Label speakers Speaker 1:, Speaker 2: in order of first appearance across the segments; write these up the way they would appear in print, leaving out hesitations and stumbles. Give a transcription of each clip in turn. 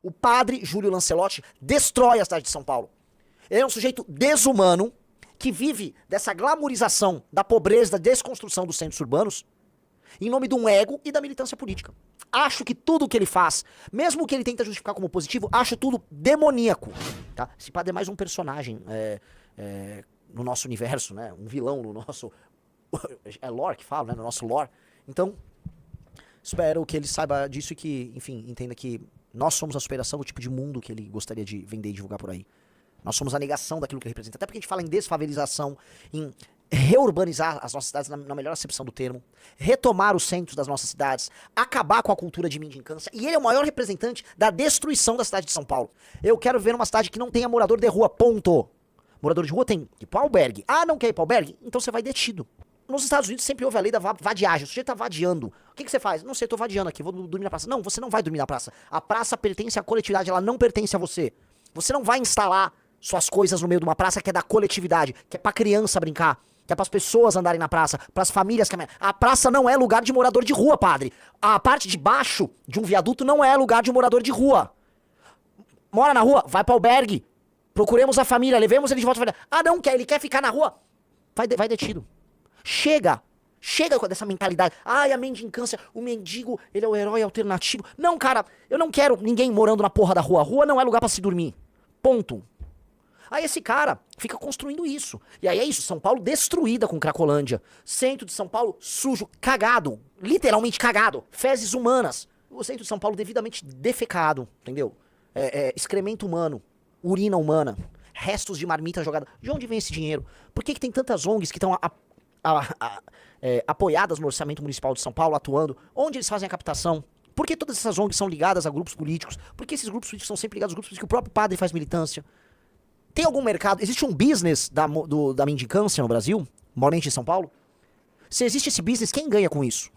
Speaker 1: O padre Júlio Lancelotti destrói a cidade de São Paulo. Ele é um sujeito desumano que vive dessa glamorização da pobreza, da desconstrução dos centros urbanos, em nome de um ego e da militância política. Acho que tudo o que ele faz, mesmo o que ele tenta justificar como positivo, acho tudo demoníaco. Tá? Esse padre é mais um personagem no nosso universo, né? Um vilão no nosso... É lore que fala, né? No nosso lore. Então, espero que ele saiba disso e que, enfim, entenda que nós somos a superação do tipo de mundo que ele gostaria de vender e divulgar por aí. Nós somos a negação daquilo que ele representa. Até porque a gente fala em desfavelização, em reurbanizar as nossas cidades na melhor acepção do termo, retomar os centros das nossas cidades, acabar com a cultura de mendicância. E ele é o maior representante da destruição da cidade de São Paulo. Eu quero ver uma cidade que não tenha morador de rua, ponto. Morador de rua tem que ir pro albergue. Ah, não quer ir pro albergue? Então você vai detido. Nos Estados Unidos sempre houve a lei da vadiagem. O sujeito tá vadiando. O que você faz? Não sei, tô vadiando aqui, vou dormir na praça. Não, você não vai dormir na praça. A praça pertence à coletividade, ela não pertence a você. Você não vai instalar suas coisas no meio de uma praça que é da coletividade, que é pra criança brincar, que é pras pessoas andarem na praça, pras famílias caminharem. A praça não é lugar de morador de rua, padre. A parte de baixo de um viaduto não é lugar de morador de rua. Mora na rua? Vai pro albergue. Procuremos a família, levemos ele de volta. Ah, não quer, ele quer ficar na rua? Vai detido. Chega dessa mentalidade. Ai, a mendicância, o mendigo, ele é o herói alternativo. Não, cara, eu não quero ninguém morando na porra da rua. A rua não é lugar pra se dormir. Ponto. Aí esse cara fica construindo isso. E aí é isso, São Paulo destruída com Cracolândia. Centro de São Paulo sujo, cagado. Literalmente cagado. Fezes humanas. O centro de São Paulo devidamente defecado, entendeu? Excremento humano, urina humana, restos de marmita jogada. De onde vem esse dinheiro? Por que tem tantas ONGs que estão apoiadas no orçamento municipal de São Paulo, atuando? Onde eles fazem a captação? Por que todas essas ONGs são ligadas a grupos políticos? Por que esses grupos políticos são sempre ligados a grupos políticos que o próprio padre faz militância? Tem algum mercado? Existe um business da mendicância no Brasil? Mormente em São Paulo? Se existe esse business, quem ganha com isso?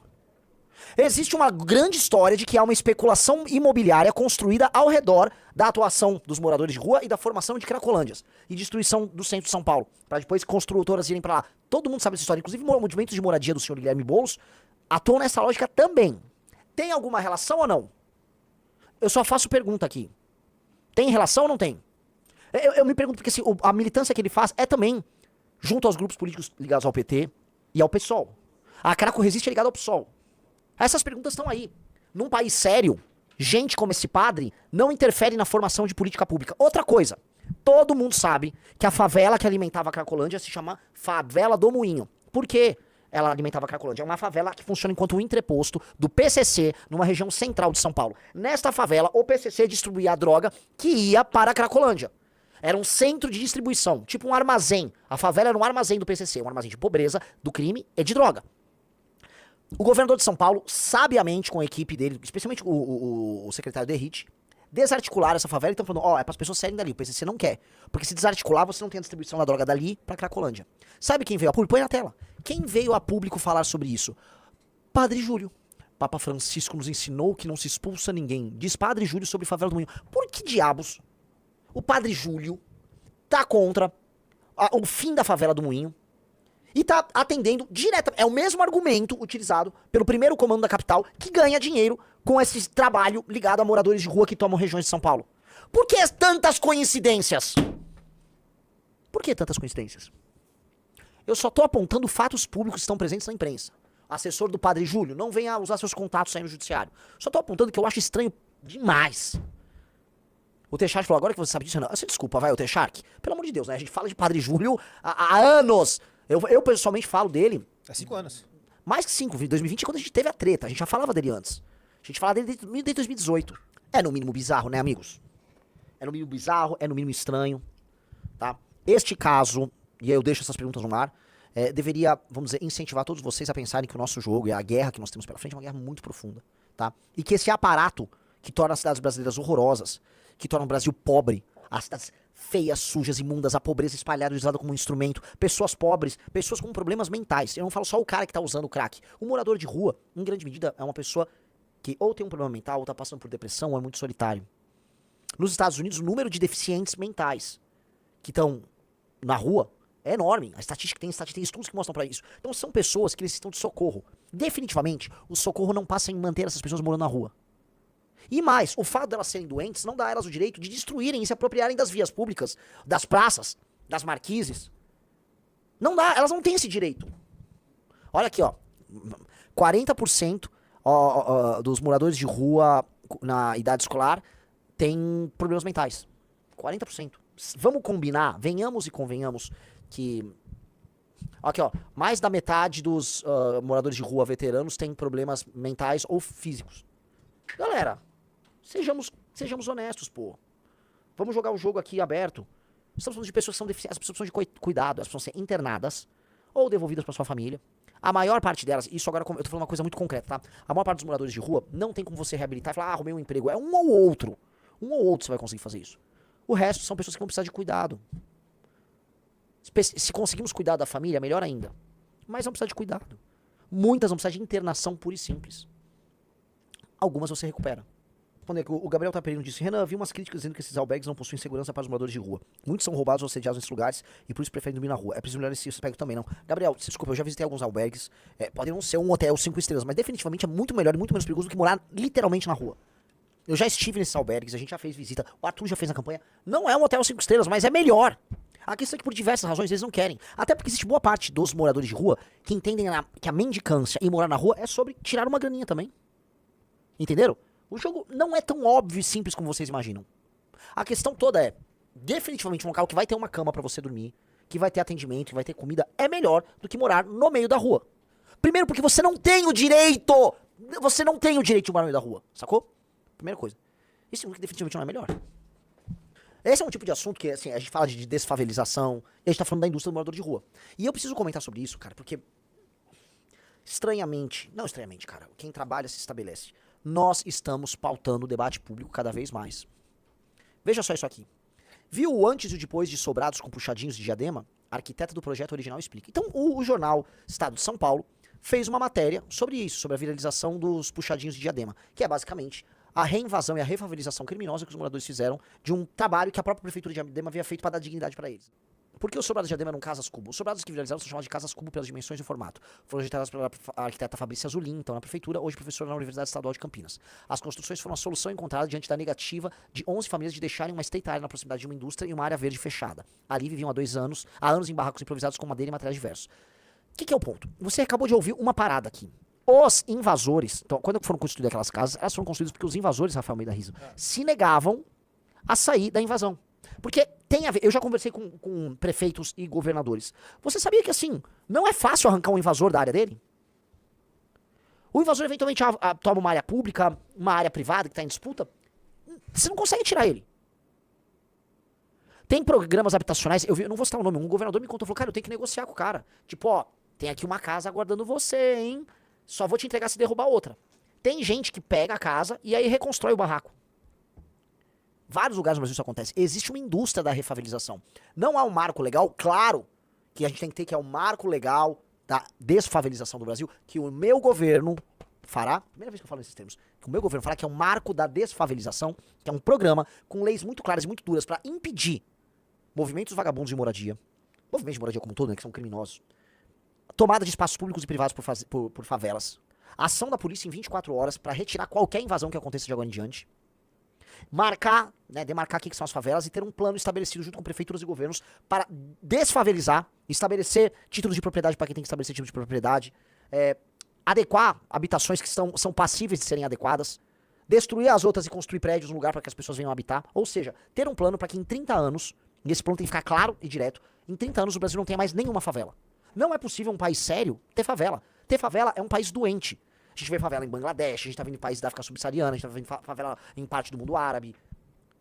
Speaker 1: Existe uma grande história de que há uma especulação imobiliária construída ao redor da atuação dos moradores de rua e da formação de cracolândias e destruição do centro de São Paulo, para depois construtoras irem para lá. Todo mundo sabe essa história, inclusive o movimento de moradia do senhor Guilherme Boulos atuou nessa lógica também. Tem alguma relação ou não? Eu só faço pergunta aqui. Tem relação ou não tem? Eu me pergunto porque a militância que ele faz é também junto aos grupos políticos ligados ao PT e ao PSOL. A Craco Resiste é ligada ao PSOL. Essas perguntas estão aí. Num país sério, gente como esse padre não interfere na formação de política pública. Outra coisa, todo mundo sabe que a favela que alimentava a Cracolândia se chama Favela do Moinho. Por quê? Ela alimentava a Cracolândia. É uma favela que funciona enquanto um entreposto do PCC numa região central de São Paulo. Nesta favela, o PCC distribuía a droga que ia para a Cracolândia. Era um centro de distribuição, tipo um armazém. A favela era um armazém do PCC, um armazém de pobreza, do crime e de droga. O governador de São Paulo, sabiamente com a equipe dele, especialmente o secretário Derrite, desarticularam essa favela e estão falando, é para as pessoas saírem dali, o PCC não quer. Porque se desarticular, você não tem a distribuição da droga dali pra Cracolândia. Sabe quem veio a público? Põe na tela. Quem veio a público falar sobre isso? Padre Júlio. Papa Francisco nos ensinou que não se expulsa ninguém. Diz Padre Júlio sobre Favela do Moinho. Por que diabos o Padre Júlio tá contra o fim da Favela do Moinho e tá atendendo diretamente? É o mesmo argumento utilizado pelo primeiro comando da capital que ganha dinheiro com esse trabalho ligado a moradores de rua que tomam regiões de São Paulo. Por que tantas coincidências? Por que tantas coincidências? Eu só tô apontando fatos públicos que estão presentes na imprensa. Assessor do Padre Júlio, não venha usar seus contatos aí no judiciário. Só tô apontando que eu acho estranho demais. O Techark falou, agora que você sabe disso, não. Você desculpa, vai, o Techark. Pelo amor de Deus, né? A gente fala de Padre Júlio há anos. Eu pessoalmente falo dele.
Speaker 2: Há 5 anos.
Speaker 1: Mais que 5. 2020 é quando a gente teve a treta. A gente já falava dele antes. A gente falava dele desde 2018. É no mínimo bizarro, né, amigos? É no mínimo bizarro, é no mínimo estranho. Tá? Este caso, e aí eu deixo essas perguntas no ar, deveria, vamos dizer, incentivar todos vocês a pensarem que o nosso jogo e a guerra que nós temos pela frente é uma guerra muito profunda. Tá? E que esse aparato que torna as cidades brasileiras horrorosas, que torna o Brasil pobre, as cidades feias, sujas, imundas, a pobreza espalhada, usada como um instrumento, pessoas pobres, pessoas com problemas mentais. Eu não falo só o cara que tá usando o crack. O morador de rua, em grande medida, é uma pessoa que ou tem um problema mental, ou tá passando por depressão, ou é muito solitário. Nos Estados Unidos, o número de deficientes mentais que estão na rua é enorme. A estatística tem estudos que mostram pra isso. Então são pessoas que necessitam de socorro. Definitivamente, o socorro não passa em manter essas pessoas morando na rua. E mais, o fato delas serem doentes não dá a elas o direito de destruírem e se apropriarem das vias públicas, das praças, das marquises. Não dá, elas não têm esse direito. Olha aqui, ó. 40% dos moradores de rua na idade escolar têm problemas mentais. 40%. Vamos combinar, venhamos e convenhamos que... Aqui, ó. Mais da metade dos moradores de rua veteranos têm problemas mentais ou físicos. Galera, sejamos honestos, pô. Vamos jogar o jogo aqui aberto. Estamos falando de pessoas que são deficientes, as pessoas precisam de cuidado, elas precisam ser internadas ou devolvidas para sua família. A maior parte delas, isso agora eu tô falando uma coisa muito concreta, tá? A maior parte dos moradores de rua não tem como você reabilitar e falar, arrumei um emprego. É um ou outro. Um ou outro você vai conseguir fazer isso. O resto são pessoas que vão precisar de cuidado. Se conseguimos cuidar da família, melhor ainda. Mas vão precisar de cuidado. Muitas vão precisar de internação pura e simples. Algumas você recupera. O Gabriel Taperino disse, Renan, vi umas críticas dizendo que esses albergues não possuem segurança para os moradores de rua. Muitos são roubados ou assediados nesses lugares e por isso preferem dormir na rua. É preciso olhar esse aspecto também, não. Gabriel, desculpa, eu já visitei alguns albergues. Podem não ser um hotel 5 estrelas, mas definitivamente é muito melhor e muito menos perigoso do que morar literalmente na rua. Eu já estive nesses albergues, a gente já fez visita, o Arthur já fez na campanha. Não é um hotel 5 estrelas, mas é melhor. A questão é que por diversas razões eles não querem. Até porque existe boa parte dos moradores de rua que entendem que a mendicância e morar na rua é sobre tirar uma graninha também. Entenderam? O jogo não é tão óbvio e simples como vocês imaginam. A questão toda é, definitivamente um local que vai ter uma cama pra você dormir, que vai ter atendimento, que vai ter comida, é melhor do que morar no meio da rua. Primeiro porque você não tem o direito! Você não tem o direito de morar no meio da rua, sacou? Primeira coisa. Isso definitivamente não é melhor. Esse é um tipo de assunto que, assim, a gente fala de desfavelização, e a gente tá falando da indústria do morador de rua. E eu preciso comentar sobre isso, cara, porque não estranhamente, cara, quem trabalha se estabelece. Nós estamos pautando o debate público cada vez mais. Veja só isso aqui. Viu o antes e o depois de sobrados com puxadinhos de diadema? A arquiteta do projeto original explica. Então, o jornal Estado de São Paulo fez uma matéria sobre isso, sobre a viralização dos puxadinhos de diadema, que é basicamente a reinvasão e a refavelização criminosa que os moradores fizeram de um trabalho que a própria prefeitura de Diadema havia feito para dar dignidade para eles. Por que os sobrados de Diadema eram casas cubo? Os sobrados que viralizaram são chamados de casas cubo pelas dimensões e formato. Foram ajeitadas pela arquiteta Fabrícia Azulin, então na prefeitura, hoje professora na Universidade Estadual de Campinas. As construções foram a solução encontrada diante da negativa de 11 famílias de deixarem uma estreita área na proximidade de uma indústria e uma área verde fechada. Ali viviam há anos em barracos improvisados com madeira e materiais diversos. O que é o ponto? Você acabou de ouvir uma parada aqui. Os invasores, então, quando foram construídas aquelas casas, elas foram construídas porque os invasores, Rafael Almeida Riso, se negavam a sair da invasão. Porque tem a ver, eu já conversei com prefeitos e governadores. Você sabia que, assim, não é fácil arrancar um invasor da área dele? O invasor, eventualmente, toma uma área pública, uma área privada que está em disputa, você não consegue tirar ele. Tem programas habitacionais, eu não vou citar o nome, um governador me contou, falou, cara, eu tenho que negociar com o cara. Tipo, ó, tem aqui uma casa aguardando você, hein? Só vou te entregar se derrubar outra. Tem gente que pega a casa e aí reconstrói o barraco. Vários lugares no Brasil isso acontece. Existe uma indústria da refavelização. Não há um marco legal, claro, que a gente tem que ter, que é o marco legal da desfavelização do Brasil, que o meu governo fará, primeira vez que eu falo nesses termos, que o meu governo fará, que é o marco da desfavelização, que é um programa com leis muito claras e muito duras para impedir movimentos vagabundos de moradia, movimentos de moradia como um todo, né, que são criminosos, tomada de espaços públicos e privados por favelas, ação da polícia em 24 horas para retirar qualquer invasão que aconteça de agora em diante, marcar, né, demarcar aqui que são as favelas e ter um plano estabelecido junto com prefeituras e governos para desfavelizar, estabelecer títulos de propriedade para quem tem que estabelecer títulos de propriedade, adequar habitações que são passíveis de serem adequadas, destruir as outras e construir prédios no lugar para que as pessoas venham habitar, ou seja, ter um plano para que em 30 anos, e esse plano tem que ficar claro e direto, em 30 anos o Brasil não tenha mais nenhuma favela. Não é possível um país sério ter favela. Ter favela é um país doente. A gente vê favela em Bangladesh, a gente tá vendo em países da África subsaariana, a gente tá vendo favela em parte do mundo árabe,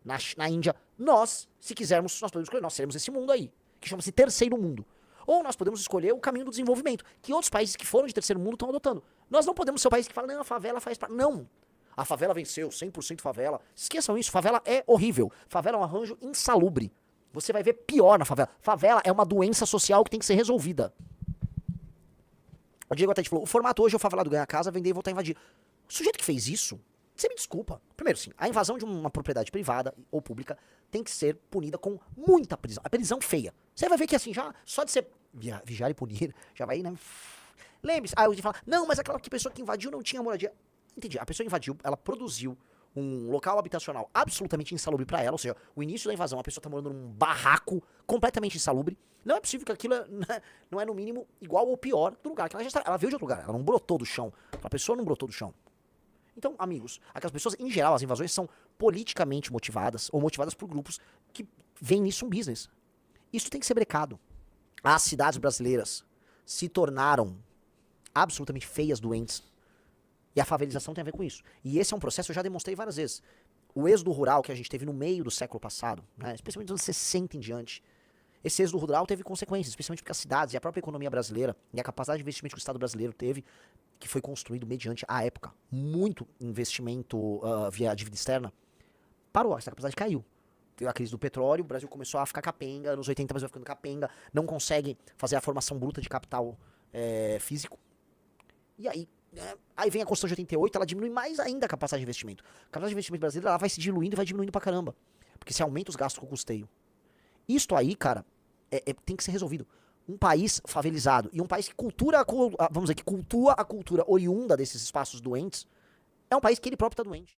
Speaker 1: na Índia. Nós, se quisermos, nós podemos escolher, nós seremos esse mundo aí, que chama-se terceiro mundo. Ou nós podemos escolher o caminho do desenvolvimento, que outros países que foram de terceiro mundo estão adotando. Nós não podemos ser o país que fala, não, a favela faz parte. Não! A favela venceu, 100% favela. Esqueçam isso, favela é horrível. Favela é um arranjo insalubre. Você vai ver pior na favela. Favela é uma doença social que tem que ser resolvida. O Diego até te falou, o formato hoje é o favelado ganhar casa, vender e voltar a invadir. O sujeito que fez isso, você me desculpa. Primeiro, sim, a invasão de uma propriedade privada ou pública tem que ser punida com muita prisão. A prisão feia. Você vai ver que assim, já só de ser vigiar e punir, já vai, né? Lembre-se, aí eu ia falar, não, mas aquela pessoa que invadiu não tinha moradia. Entendi, a pessoa invadiu, ela produziu um local habitacional absolutamente insalubre pra ela, ou seja, o início da invasão, a pessoa tá morando num barraco completamente insalubre, não é possível que aquilo não é no mínimo igual ou pior do lugar que ela já está. Ela veio de outro lugar, ela não brotou do chão. A pessoa não brotou do chão. Então, amigos, aquelas pessoas, em geral, as invasões são politicamente motivadas ou motivadas por grupos que veem nisso um business. Isso tem que ser brecado. As cidades brasileiras se tornaram absolutamente feias, doentes. E a favelização tem a ver com isso. E esse é um processo que eu já demonstrei várias vezes. O êxodo rural que a gente teve no meio do século passado, né, especialmente dos anos 60 em diante, esse êxodo rural teve consequências, especialmente porque as cidades e a própria economia brasileira e a capacidade de investimento que o Estado brasileiro teve, que foi construído mediante, à época, muito investimento via dívida externa, parou, essa capacidade caiu. Teve a crise do petróleo, o Brasil começou a ficar capenga, nos 80 o Brasil vai ficando capenga, não consegue fazer a formação bruta de capital físico. E aí vem a Constituição de 88, ela diminui mais ainda a capacidade de investimento. A capacidade de investimento brasileira ela vai se diluindo e vai diminuindo pra caramba. Porque se aumenta os gastos com o custeio. Isto aí, cara, tem que ser resolvido. Um país favelizado e um país que vamos dizer, que cultua a cultura oriunda desses espaços doentes, é um país que ele próprio tá doente.